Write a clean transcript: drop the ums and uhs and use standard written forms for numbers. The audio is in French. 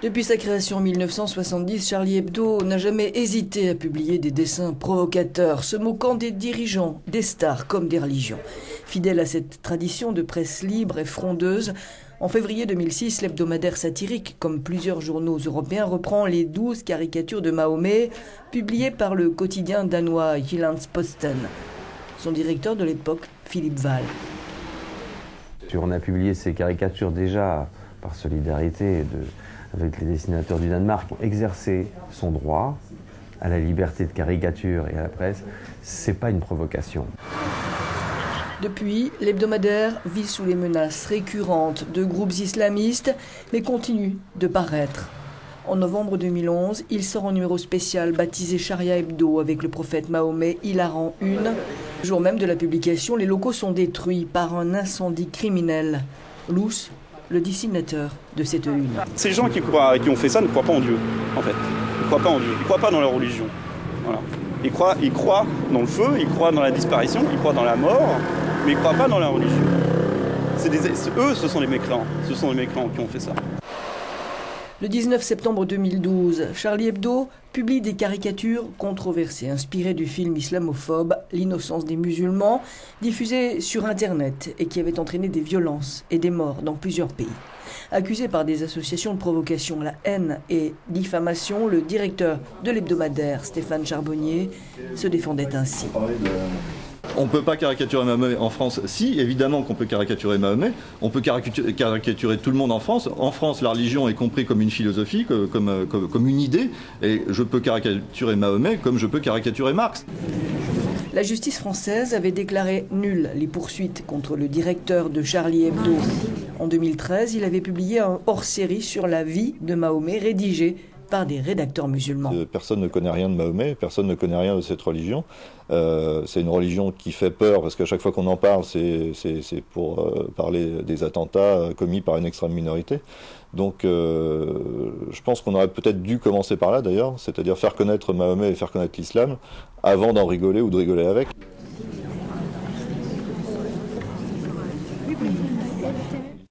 Depuis sa création en 1970, Charlie Hebdo n'a jamais hésité à publier des dessins provocateurs, se moquant des dirigeants, des stars comme des religions. Fidèle à cette tradition de presse libre et frondeuse, en février 2006, l'hebdomadaire satirique, comme plusieurs journaux européens, reprend les 12 caricatures de Mahomet publiées par le quotidien danois Jyllands-Posten. Son directeur de l'époque, Philippe Wahl. On a publié ces caricatures déjà par solidarité avec les dessinateurs du Danemark, qui ont exercé son droit à la liberté de caricature et à la presse. C'est pas une provocation. Depuis, l'hebdomadaire vit sous les menaces récurrentes de groupes islamistes, mais continue de paraître. En novembre 2011, il sort un numéro spécial baptisé Sharia Hebdo avec le prophète Mahomet, hilarant une. Le jour même de la publication, les locaux sont détruits par un incendie criminel. Lous, le dessinateur de cette une. Ces gens qui ont fait ça ne croient pas en Dieu, en fait. Ils ne croient pas en Dieu, ils ne croient pas dans leur religion. Voilà. Ils croient dans le feu, ils croient dans la disparition, ils croient dans la mort, mais ils ne croient pas dans la religion. Eux, ce sont les mécréants. Ce sont les mécréants qui ont fait ça. Le 19 septembre 2012, Charlie Hebdo publie des caricatures controversées inspirées du film islamophobe L'innocence des musulmans, diffusé sur Internet et qui avait entraîné des violences et des morts dans plusieurs pays. Accusé par des associations de provocation, la haine et diffamation, le directeur de l'hebdomadaire, Stéphane Charbonnier, se défendait ainsi. On ne peut pas caricaturer Mahomet en France. Si, évidemment qu'on peut caricaturer Mahomet. On peut caricaturer tout le monde en France. En France, la religion est comprise comme une philosophie, comme une idée. Et je peux caricaturer Mahomet comme je peux caricaturer Marx. La justice française avait déclaré nulles les poursuites contre le directeur de Charlie Hebdo. En 2013, il avait publié un hors-série sur la vie de Mahomet rédigé par des rédacteurs musulmans. Personne ne connaît rien de Mahomet, personne ne connaît rien de cette religion. C'est une religion qui fait peur parce qu'à chaque fois qu'on en parle, c'est pour parler des attentats commis par une extrême minorité. Donc je pense qu'on aurait peut-être dû commencer par là d'ailleurs, c'est-à-dire faire connaître Mahomet et faire connaître l'islam avant d'en rigoler ou de rigoler avec.